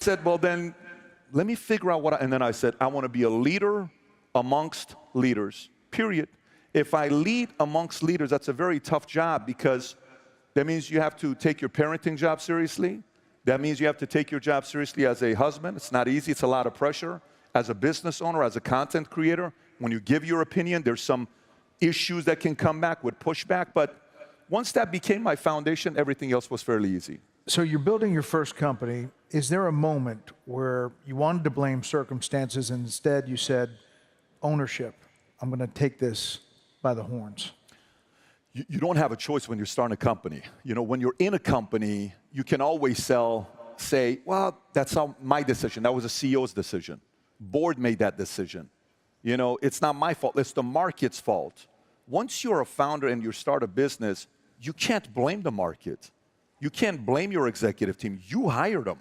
said, well, then let me figure out and then I said, I want to be a leader amongst leaders, period. If I lead amongst leaders, that's a very tough job because that means you have to take your parenting job seriously. That means you have to take your job seriously as a husband. It's not easy. It's a lot of pressure. As a business owner, as a content creator, when you give your opinion, there's some issues that can come back with pushback. But once that became my foundation, everything else was fairly easy. So you're building your first company. Is there a moment where you wanted to blame circumstances and instead you said, ownership, I'm going to take this by the horns? You don't have a choice when you're starting a company. You know, when you're in a company, you can always say, well, that's not my decision. That was a CEO's decision. Board made that decision. You know, it's not my fault. It's the market's fault. Once you're a founder and you start a business, you can't blame the market. You can't blame your executive team. You hired them.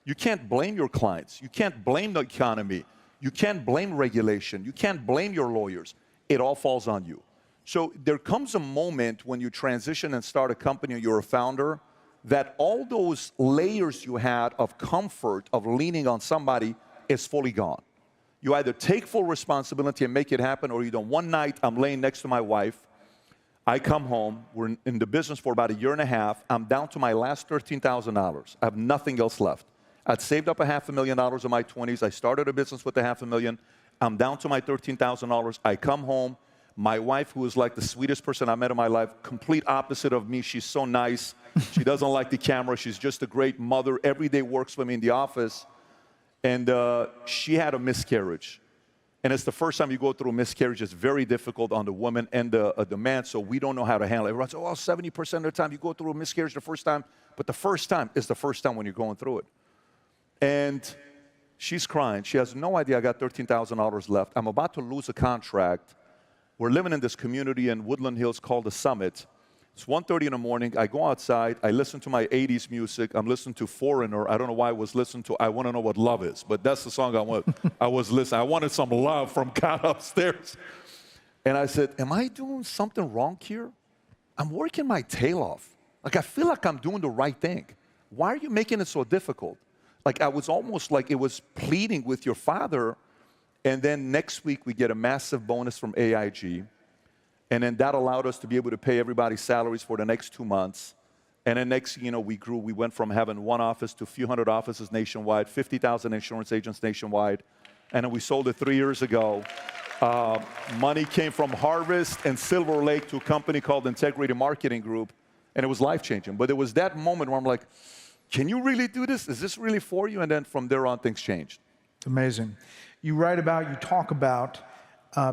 You can't blame your clients. You can't blame the economy. You can't blame regulation. You can't blame your lawyers. It all falls on you. So there comes a moment when you transition and start a company and you're a founder that all those layers you had of comfort, of leaning on somebody, is fully gone. You either take full responsibility and make it happen, or you don't. One night, I'm laying next to my wife. I come home. We're in the business for about a year and a half. I'm down to my last $13,000. I have nothing else left. I'd saved up $500,000 in my 20s. I started a business with $500,000. I'm down to my $13,000. I come home. My wife, who is like the sweetest person I met in my life, complete opposite of me. She's so nice. She doesn't like the camera. She's just a great mother. Every day works for me in the office. And she had a miscarriage. And it's the first time you go through a miscarriage. It's very difficult on the woman and the man, so we don't know how to handle it. Everyone says, oh, 70% of the time you go through a miscarriage the first time. But the first time is the first time when you're going through it. And she's crying. She has no idea I got $13,000 left. I'm about to lose a contract. We're living in this community in Woodland Hills called The Summit. It's 1:30 in the morning. I go outside. I listen to my 80s music. I'm listening to Foreigner. I don't know why I was listening to I Want to Know What Love Is, but that's the song I was listening. I wanted some love from God upstairs. And I said, am I doing something wrong here? I'm working my tail off. Like, I feel like I'm doing the right thing. Why are you making it so difficult? Like, I was almost like it was pleading with your father. And then next week, we get a massive bonus from AIG. And then that allowed us to be able to pay everybody's salaries for the next 2 months. And then next, we grew. We went from having one office to a few hundred offices nationwide, 50,000 insurance agents nationwide. And then we sold it 3 years ago. Money came from Harvest and Silver Lake to a company called Integrated Marketing Group. And it was life-changing. But it was that moment where I'm like, can you really do this? Is this really for you? And then from there on, things changed. Amazing. You talk about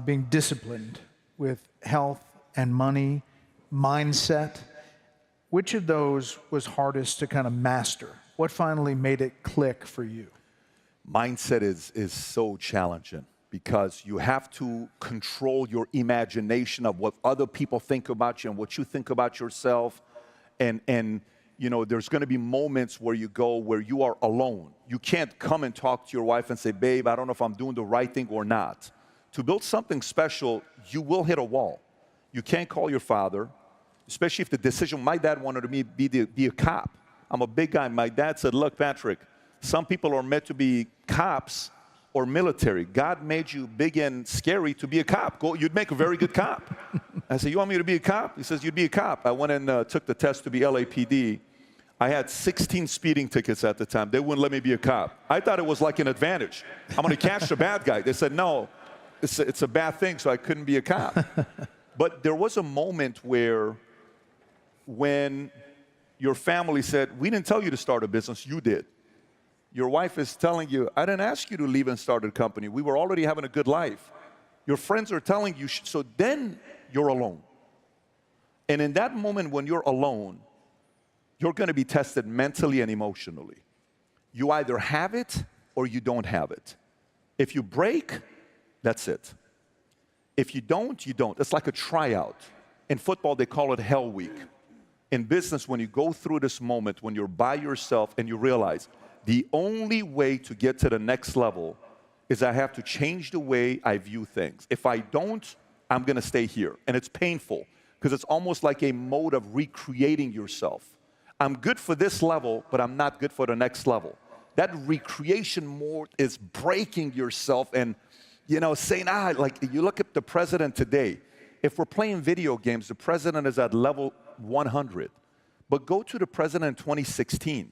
being disciplined with health and money, mindset. Which of those was hardest to kind of master? What finally made it click for you? Mindset is so challenging because you have to control your imagination of what other people think about you and what you think about yourself. And there's going to be moments where you are alone. You can't come and talk to your wife and say, babe, I don't know if I'm doing the right thing or not. To build something special, you will hit a wall. You can't call your father, especially if the decision, my dad wanted me to be a cop. I'm a big guy. My dad said, look, Patrick, some people are meant to be cops or military. God made you big and scary to be a cop. You'd make a very good cop. I said, you want me to be a cop? He says, you'd be a cop. I went and took the test to be LAPD. I had 16 speeding tickets at the time. They wouldn't let me be a cop. I thought it was like an advantage. I'm going to catch the bad guy. They said, no. It's a bad thing, so I couldn't be a cop. But there was a moment when your family said, we didn't tell you to start a business, you did. Your wife is telling you, I didn't ask you to leave and start a company. We were already having a good life. Your friends are telling you, so then you're alone. And in that moment when you're alone, you're going to be tested mentally and emotionally. You either have it or you don't have it. If you break, that's it. If you don't, you don't. It's like a tryout. In football, they call it Hell Week. In business, when you go through this moment, when you're by yourself and you realize the only way to get to the next level is I have to change the way I view things. If I don't, I'm going to stay here. And it's painful because it's almost like a mode of recreating yourself. I'm good for this level, but I'm not good for the next level. that recreation mode is breaking yourself and, saying, like, you look at the president today. If we're playing video games, the president is at level 100. But go to the president in 2016,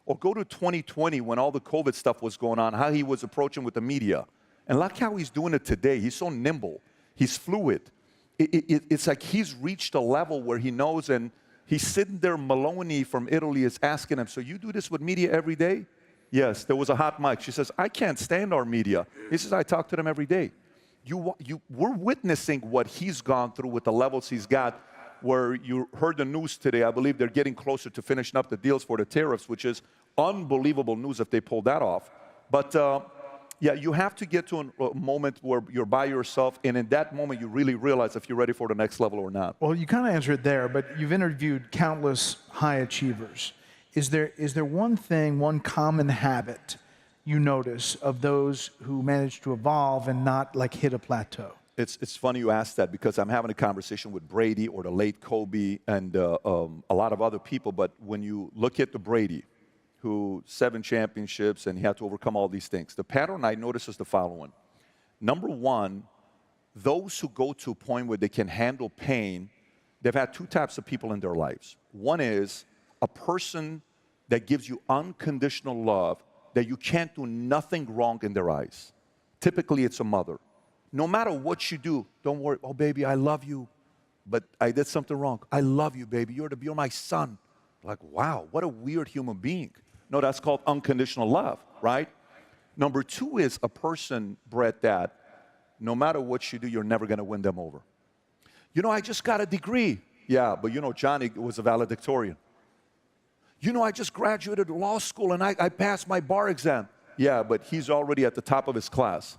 or go to 2020 when all the COVID stuff was going on, how he was approaching with the media. And look how he's doing it today. He's so nimble. He's fluid. It's like he's reached a level where he knows, and he's sitting there. Maloney from Italy is asking him, so you do this with media every day? Yes, there was a hot mic. She says, I can't stand our media. He says, I talk to them every day. We're witnessing what he's gone through with the levels he's got, where you heard the news today. I believe they're getting closer to finishing up the deals for the tariffs, which is unbelievable news if they pull that off. But yeah, you have to get to a moment where you're by yourself, and in that moment, you really realize if you're ready for the next level or not. Well, you kind of answered it there, but you've interviewed countless high achievers. Is there one thing, one common habit you notice of those who manage to evolve and not like hit a plateau? It's funny you ask that, because I'm having a conversation with Brady or the late Kobe and a lot of other people, but when you look at the Brady, who 7 championships and he had to overcome all these things, the pattern I notice is the following. Number one, those who go to a point where they can handle pain, they've had 2 types of people in their lives. One is a person that gives you unconditional love, that you can't do nothing wrong in their eyes. Typically, it's a mother. No matter what you do, don't worry. Oh, baby, I love you, but I did something wrong. I love you, baby. You're my son. Like, wow, what a weird human being. No, that's called unconditional love, right? Number 2 is a person, Brett, that no matter what you do, you're never going to win them over. I just got a degree. Yeah, but Johnny was a valedictorian. I just graduated law school and I passed my bar exam. Yeah, but he's already at the top of his class.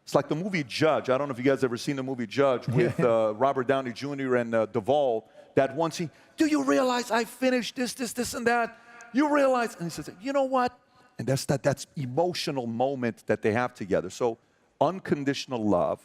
It's like the movie Judge. I don't know if you guys ever seen the movie Judge with Robert Downey Jr. and Duvall. That one scene, do you realize I finished this, and that? You realize? And he says, you know what? And that's emotional moment that they have together. So unconditional love,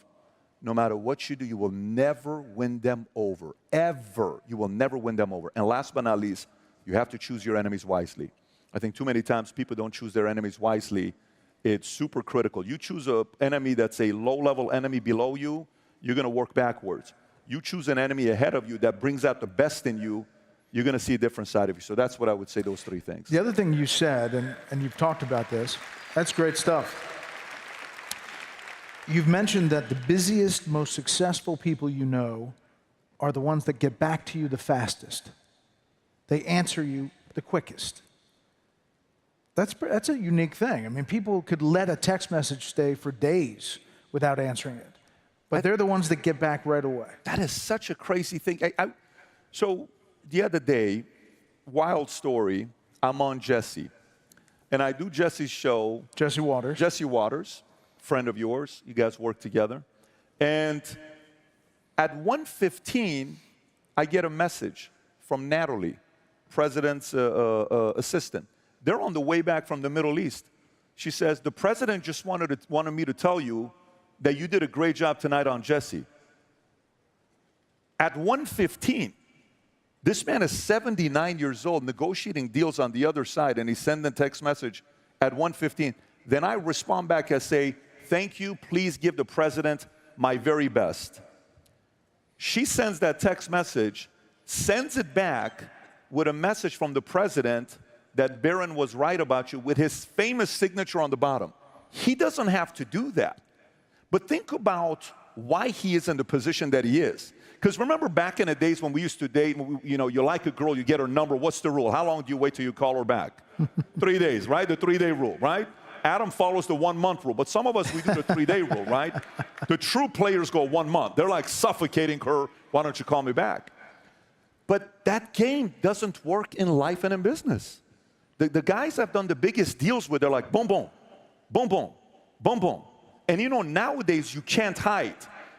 no matter what you do, you will never win them over. Ever. You will never win them over. And last but not least, you have to choose your enemies wisely. I think too many times people don't choose their enemies wisely. It's super critical. You choose an enemy that's a low-level enemy below you, you're going to work backwards. You choose an enemy ahead of you that brings out the best in you, you're going to see a different side of you. So that's what I would say, those 3 things. The other thing you said, and you've talked about this, that's great stuff. You've mentioned that the busiest, most successful people you know are the ones that get back to you the fastest. They answer you the quickest. That's a unique thing. I mean, people could let a text message stay for days without answering it. But they're the ones that get back right away. That is such a crazy thing. So the other day, wild story, I'm on Jesse. And I do Jesse's show. Jesse Waters. Jesse Waters, friend of yours. You guys work together. And at 1:15, I get a message from Natalie, president's assistant. They're on the way back from the Middle East. She says, the president just wanted me to tell you that you did a great job tonight on Jesse. At 1:15, this man is 79 years old, negotiating deals on the other side, and he sends a text message at 1:15. Then I respond back and say, thank you, please give the president my very best. She sends that text message, sends it back with a message from the president that Barron was right about you, with his famous signature on the bottom. He doesn't have to do that. But think about why he is in the position that he is. Because remember back in the days when we used to date, you like a girl, you get her number, what's the rule? How long do you wait till you call her back? 3 days, right? The 3-day rule, right? Adam follows the 1-month rule, but some of us, we do the 3-day rule, right? The true players go 1 month. They're like suffocating her, why don't you call me back? But that game doesn't work in life and in business. The guys I've done the biggest deals with, they're like, boom, boom, boom, boom, boom, boom. And nowadays you can't hide.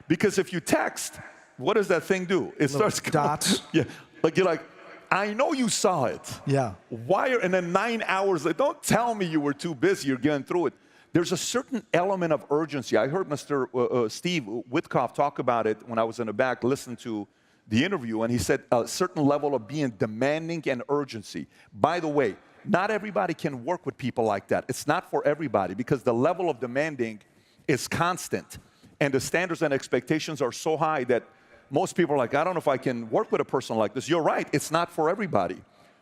Because if you text, what does that thing do? It starts going, dots. Yeah, like you're like, I know you saw it. Yeah. And then 9 hours, don't tell me you were too busy, you're getting through it. There's a certain element of urgency. I heard Mr. Steve Witkoff talk about it when I was in the back, listening to the interview, and he said a certain level of being demanding and urgency. By the way, Not everybody can work with people like that. It's not for everybody because the level of demanding is constant. And the standards and expectations are so high that most people are like, I don't know if I can work with a person like this. You're right, it's not for everybody.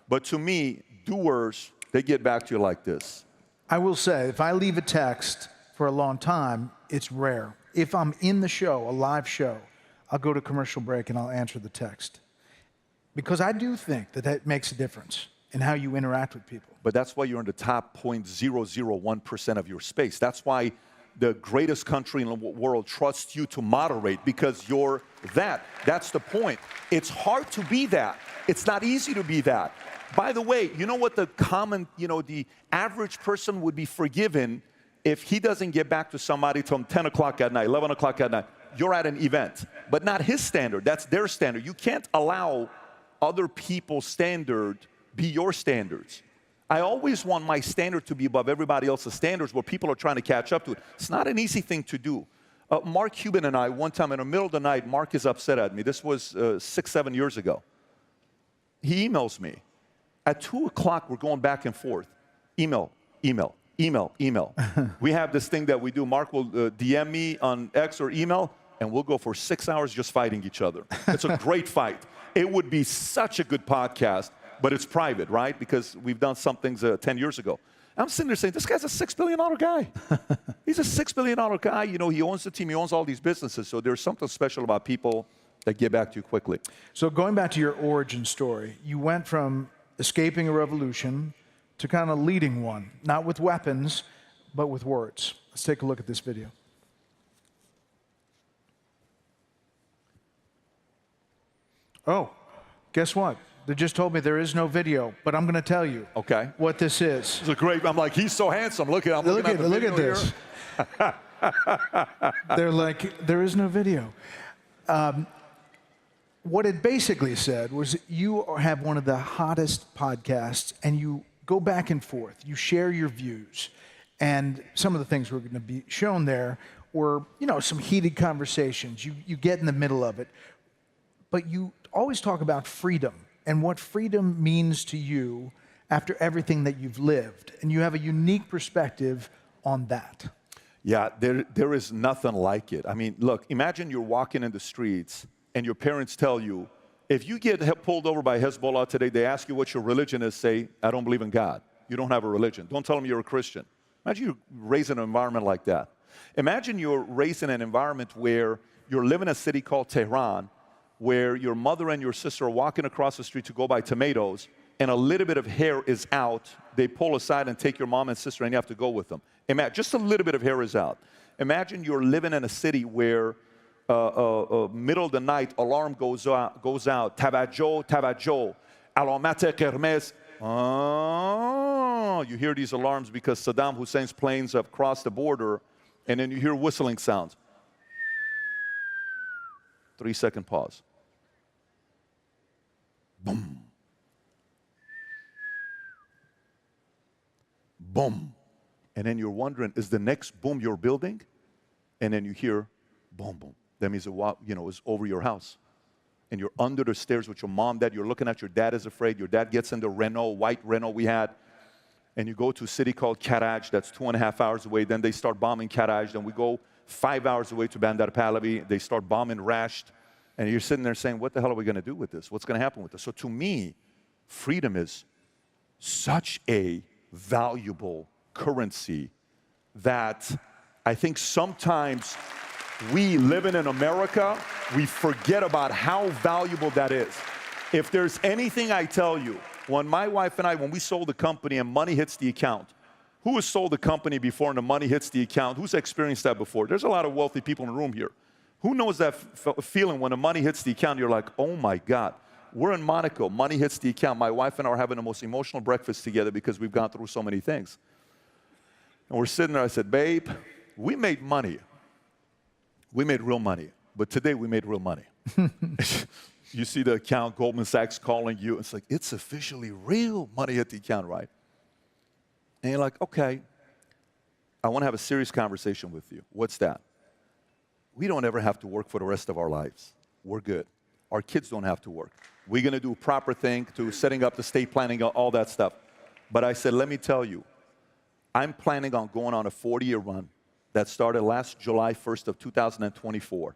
But to me, doers, they get back to you like this. I will say, if I leave a text for a long time, it's rare. If I'm in the show, a live show, I'll go to commercial break and I'll answer the text. Because I do think that that makes a difference in how you interact with people. But that's why you're in the top 0.001% of your space. That's why the greatest country in the world trusts you to moderate, because you're that. That's the point. It's hard to be that. It's not easy to be that. By the way, you know what the common, the average person would be forgiven if he doesn't get back to somebody till 10 o'clock at night, 11 o'clock at night. You're at an event, but not his standard. That's their standard. You can't allow other people's standard be your standards. I always want my standard to be above everybody else's standards where people are trying to catch up to it. It's not an easy thing to do. Mark Cuban and I, one time in the middle of the night, Mark is upset at me. This was 6, 7 years ago. He emails me. At 2 o'clock, we're going back and forth. Email. We have this thing that we do. Mark will DM me on X or email, and we'll go for 6 hours just fighting each other. It's a great fight. It would be such a good podcast, but it's private, right? Because we've done some things 10 years ago. I'm sitting there saying, this guy's a $6 billion guy. He's a $6 billion guy. He owns the team. He owns all these businesses. So there's something special about people that get back to you quickly. So going back to your origin story, you went from escaping a revolution to kind of leading one, not with weapons, but with words. Let's take a look at this video. Oh, guess what? They just told me there is no video, but I'm going to tell you what this is. It's a great, I'm like, he's so handsome. Look at him. Look at this. They're like, there is no video. What it basically said was you have one of the hottest podcasts, and you go back and forth. You share your views. And some of the things we're going to be shown there were, some heated conversations. You get in the middle of it. But you always talk about freedom and what freedom means to you after everything that you've lived. And you have a unique perspective on that. Yeah, there is nothing like it. I mean, look, imagine you're walking in the streets and your parents tell you, if you get pulled over by Hezbollah today, they ask you what your religion is, say, I don't believe in God. You don't have a religion. Don't tell them you're a Christian. Imagine you're raised in an environment like that. Imagine you're raised in an environment where you're living in a city called Tehran, where your mother and your sister are walking across the street to go buy tomatoes, and a little bit of hair is out. They pull aside and take your mom and sister, and you have to go with them. Just a little bit of hair is out. Imagine you're living in a city where middle of the night, alarm goes out, Tavajo, Alamat Kermez. Oh, you hear these alarms because Saddam Hussein's planes have crossed the border, and then you hear whistling sounds. 3-second pause. Boom. Boom. And then you're wondering, is the next boom your building? And then you hear boom, boom. That means it's over your house. And you're under the stairs with your mom, dad. You're looking at your dad is afraid. Your dad gets in the Renault, white Renault we had. And you go to a city called Karaj. That's 2.5 hours away. Then they start bombing Karaj. Then we go 5 hours away to Bandar Pahlavi. They start bombing Rasht. And you're sitting there saying, what the hell are we going to do with this? What's going to happen with this? So to me, freedom is such a valuable currency that I think sometimes we living in America, we forget about how valuable that is. If there's anything I tell you, when my wife and I, when we sold the company and money hits the account, who has sold the company before and the money hits the account? Who's experienced that before? There's a lot of wealthy people in the room here. Who knows that feeling when the money hits the account, you're like, oh my God. We're in Monaco, money hits the account. My wife and I are having the most emotional breakfast together because we've gone through so many things. And we're sitting there, I said, babe, we made money. We made real money. But today we made real money. You see the account, Goldman Sachs calling you. It's like, it's officially real money hit the account, right? And you're like, okay, I want to have a serious conversation with you. What's that? We don't ever have to work for the rest of our lives. We're good. Our kids don't have to work. We're going to do a proper thing to setting up the estate planning, all that stuff. But I said, let me tell you, I'm planning on going on a 40-year run that started last July 1st of 2024,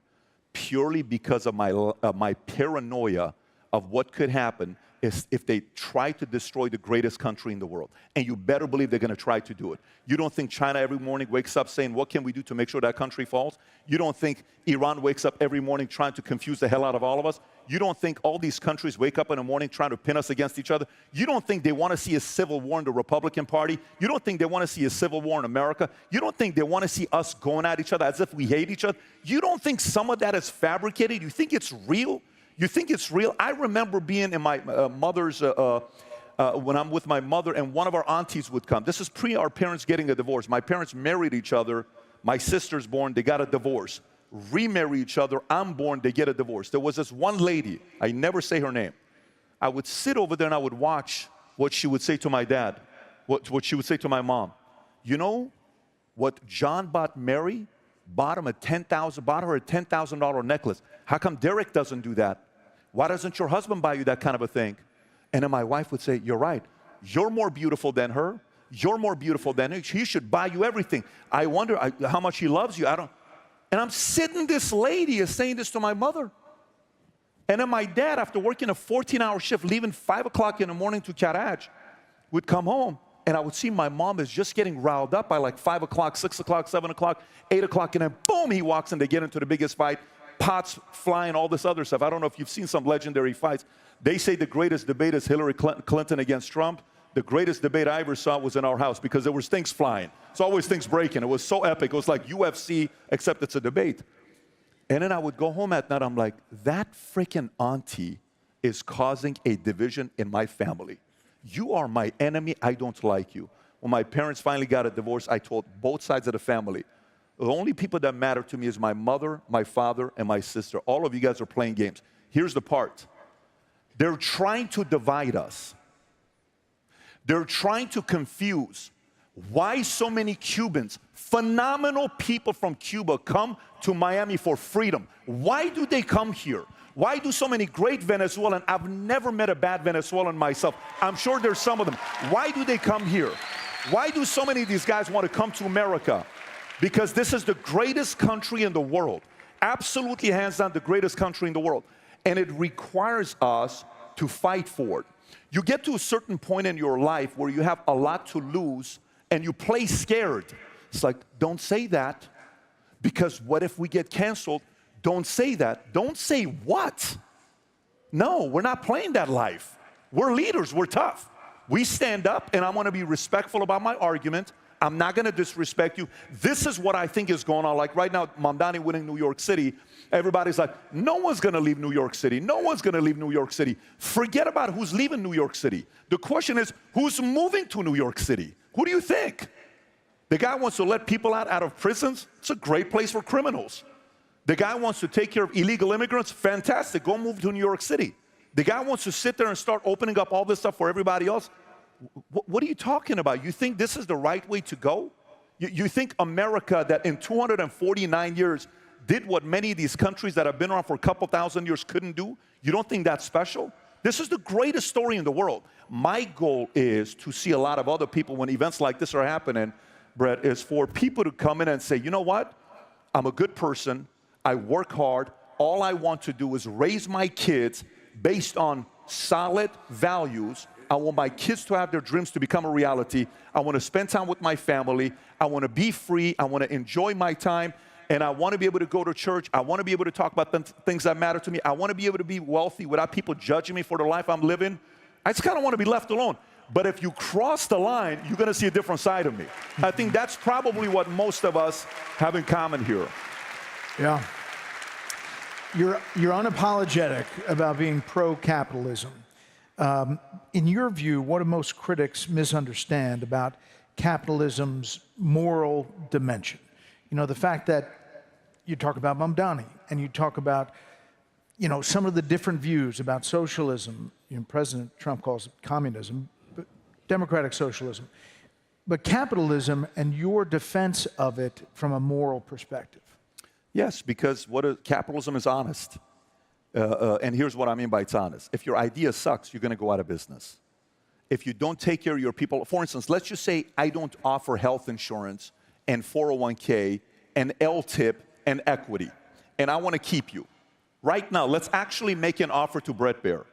purely because of my paranoia of what could happen if they try to destroy the greatest country in the world. And you better believe they're going to try to do it. You don't think China every morning wakes up saying, what can we do to make sure that country falls? You don't think Iran wakes up every morning trying to confuse the hell out of all of us? You don't think all these countries wake up in the morning trying to pin us against each other? You don't think they want to see a civil war in the Republican Party? You don't think they want to see a civil war in America? You don't think they want to see us going at each other as if we hate each other? You don't think some of that is fabricated? You think it's real? You think it's real? I remember being in my mother's, when I'm with my mother, and one of our aunties would come. This is pre our parents getting a divorce. My parents married each other. My sister's born, they got a divorce. Remarry each other, I'm born, they get a divorce. There was this one lady, I never say her name. I would sit over there and I would watch what she would say to my dad, what she would say to my mom. You know what John bought Mary? Bought her a $10,000 necklace. How come Derek doesn't do that? Why doesn't your husband buy you that kind of a thing? And then my wife would say, you're right. You're more beautiful than her. You're more beautiful than her. He should buy you everything. I wonder how much he loves you. And I'm sitting, this lady is saying this to my mother. And then my dad, after working a 14-hour shift, leaving 5 o'clock in the morning to Karaj, would come home. And I would see my mom is just getting riled up by like 5 o'clock, 6 o'clock, 7 o'clock, 8 o'clock. And then boom, he walks in, they get into the biggest fight. Pots flying, all this other stuff. I don't know if you've seen some legendary fights. They say the greatest debate is Hillary Clinton against Trump. The greatest debate I ever saw was in our house because there was things flying. It's always things breaking. It was so epic. It was like UFC, except it's a debate. And then I would go home at night. I'm like, that freaking auntie is causing a division in my family. You are my enemy. I don't like you. When my parents finally got a divorce, I told both sides of the family, the only people that matter to me is my mother, my father, and my sister. All of you guys are playing games. Here's the part. They're trying to divide us. They're trying to confuse. Why so many Cubans, phenomenal people from Cuba, come to Miami for freedom? Why do they come here? Why do so many great Venezuelans? I've never met a bad Venezuelan myself. I'm sure there's some of them. Why do they come here? Why do so many of these guys want to come to America? Because this is the greatest country in the world. Absolutely, hands down, the greatest country in the world. And it requires us to fight for it. You get to a certain point in your life where you have a lot to lose and you play scared. It's like, don't say that, because what if we get canceled? Don't say that. Don't say what? No, we're not playing that life. We're leaders, we're tough. We stand up, and I want to be respectful about my argument. I'm not going to disrespect you. This is what I think is going on. Like right now, Mamdani winning New York City, everybody's like, no one's going to leave New York City. No one's going to leave New York City. Forget about who's leaving New York City. The question is, who's moving to New York City? Who do you think? The guy wants to let people out of prisons. It's a great place for criminals. The guy wants to take care of illegal immigrants. Fantastic. Go move to New York City. The guy wants to sit there and start opening up all this stuff for everybody else. What are you talking about? You think this is the right way to go? You think America, that in 249 years did what many of these countries that have been around for a couple thousand years couldn't do? You don't think that's special? This is the greatest story in the world. My goal is to see a lot of other people when events like this are happening, Brett, is for people to come in and say, you know what? I'm a good person. I work hard. All I want to do is raise my kids based on solid values. I want my kids to have their dreams to become a reality. I want to spend time with my family. I want to be free. I want to enjoy my time. And I want to be able to go to church. I want to be able to talk about things that matter to me. I want to be able to be wealthy without people judging me for the life I'm living. I just kind of want to be left alone. But if you cross the line, you're going to see a different side of me. I think that's probably what most of us have in common here. Yeah. You're unapologetic about being pro-capitalism. In your view, what do most critics misunderstand about capitalism's moral dimension? You know, the fact that you talk about Mamdani and you talk about, you know, some of the different views about socialism. You know, President Trump calls it communism, but democratic socialism. But capitalism and your defense of it from a moral perspective. Yes, because capitalism is honest. And here's what I mean by it's honest. If your idea sucks, you're going to go out of business. if you don't take care of your people, for instance, let's just say I don't offer health insurance and 401k and LTIP and equity, and I want to keep you. Right now, let's actually make an offer to Brett Baer.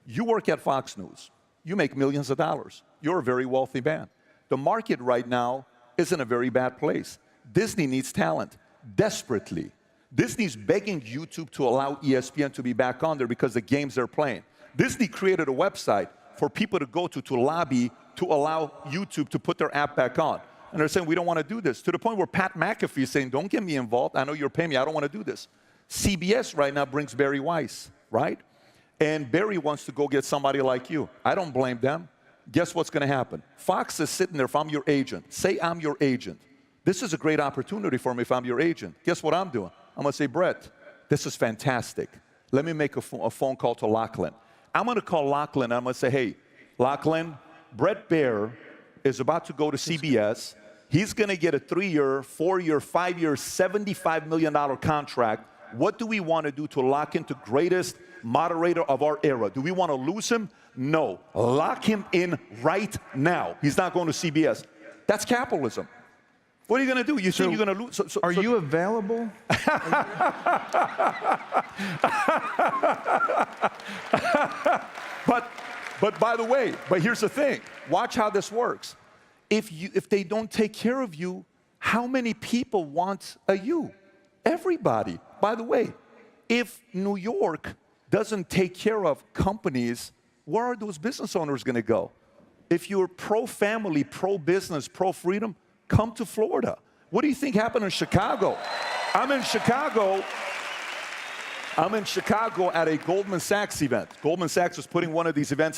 You work at Fox News. You make millions of dollars. You're a very wealthy man. The market right now is in a very bad place. Disney needs talent, desperately. Disney's begging YouTube to allow ESPN to be back on there because the games they're playing. Disney created a website for people to go to lobby to allow YouTube to put their app back on. And they're saying, we don't want to do this. To the point where Pat McAfee is saying, don't get me involved. I know you're paying me. I don't want to do this. CBS right now brings Barry Weiss, right? And Barry wants to go get somebody like you. I don't blame them. Guess what's going to happen? Fox is sitting there. If I'm your agent, say I'm your agent. This is a great opportunity for me if I'm your agent. Guess what I'm doing? I'm going to say, Brett, this is fantastic. Let me make a phone call to Lachlan. I'm going to call Lachlan, and I'm going to say, hey, Lachlan, Brett Baer is about to go to CBS. He's going to get a 3-year, 4-year, 5-year, $75 million contract. What do we want to do to lock into greatest moderator of our era? Do we want to lose him? No. Lock him in right now. He's not going to CBS. That's capitalism. What are you going to do? You think you're going to lose? Are you available? But by the way, here's the thing. Watch how this works. If they don't take care of you, how many people want a you? Everybody. By the way, if New York doesn't take care of companies, where are those business owners going to go? If you're pro-family, pro-business, pro-freedom, come to Florida. What do you think happened in Chicago? I'm in Chicago at a Goldman Sachs event. Goldman Sachs was putting one of these events